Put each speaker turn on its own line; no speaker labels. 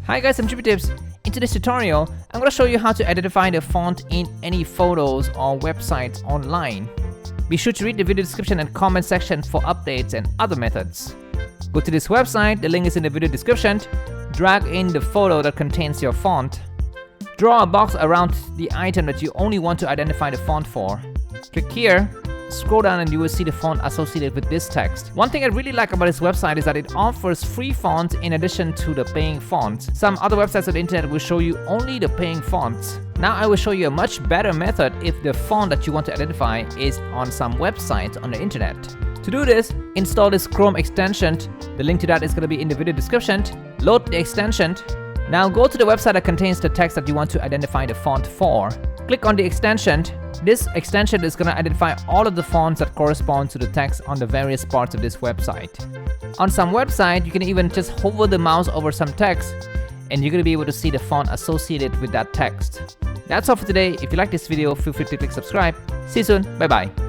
Hi guys, I'm GPTips. In today's tutorial, I'm going to show you how to identify the font in any photos or websites online. Be sure to read the video description and comment section for updates and other methods. Go to this website, the link is in the video description. Drag in the photo that contains your font. Draw a box around the item that you only want to identify the font for. Click here. Scroll down and you will see the font associated with this text. One thing I really like about this website is that it offers free fonts in addition to the paying fonts. Some other websites on the internet will show you only the paying fonts. Now I will show you a much better method if the font that you want to identify is on some website on the internet. To do this, install this Chrome extension. The link to that is going to be in the video description. Load the extension. Now go to the website that contains the text that you want to identify the font for. Click on the extension. This extension is going to identify all of the fonts that correspond to the text on the various parts of this website. On some website, you can even just hover the mouse over some text and you're going to be able to see the font associated with that text. That's all for today. If you like this video, feel free to click subscribe. See you soon. Bye bye.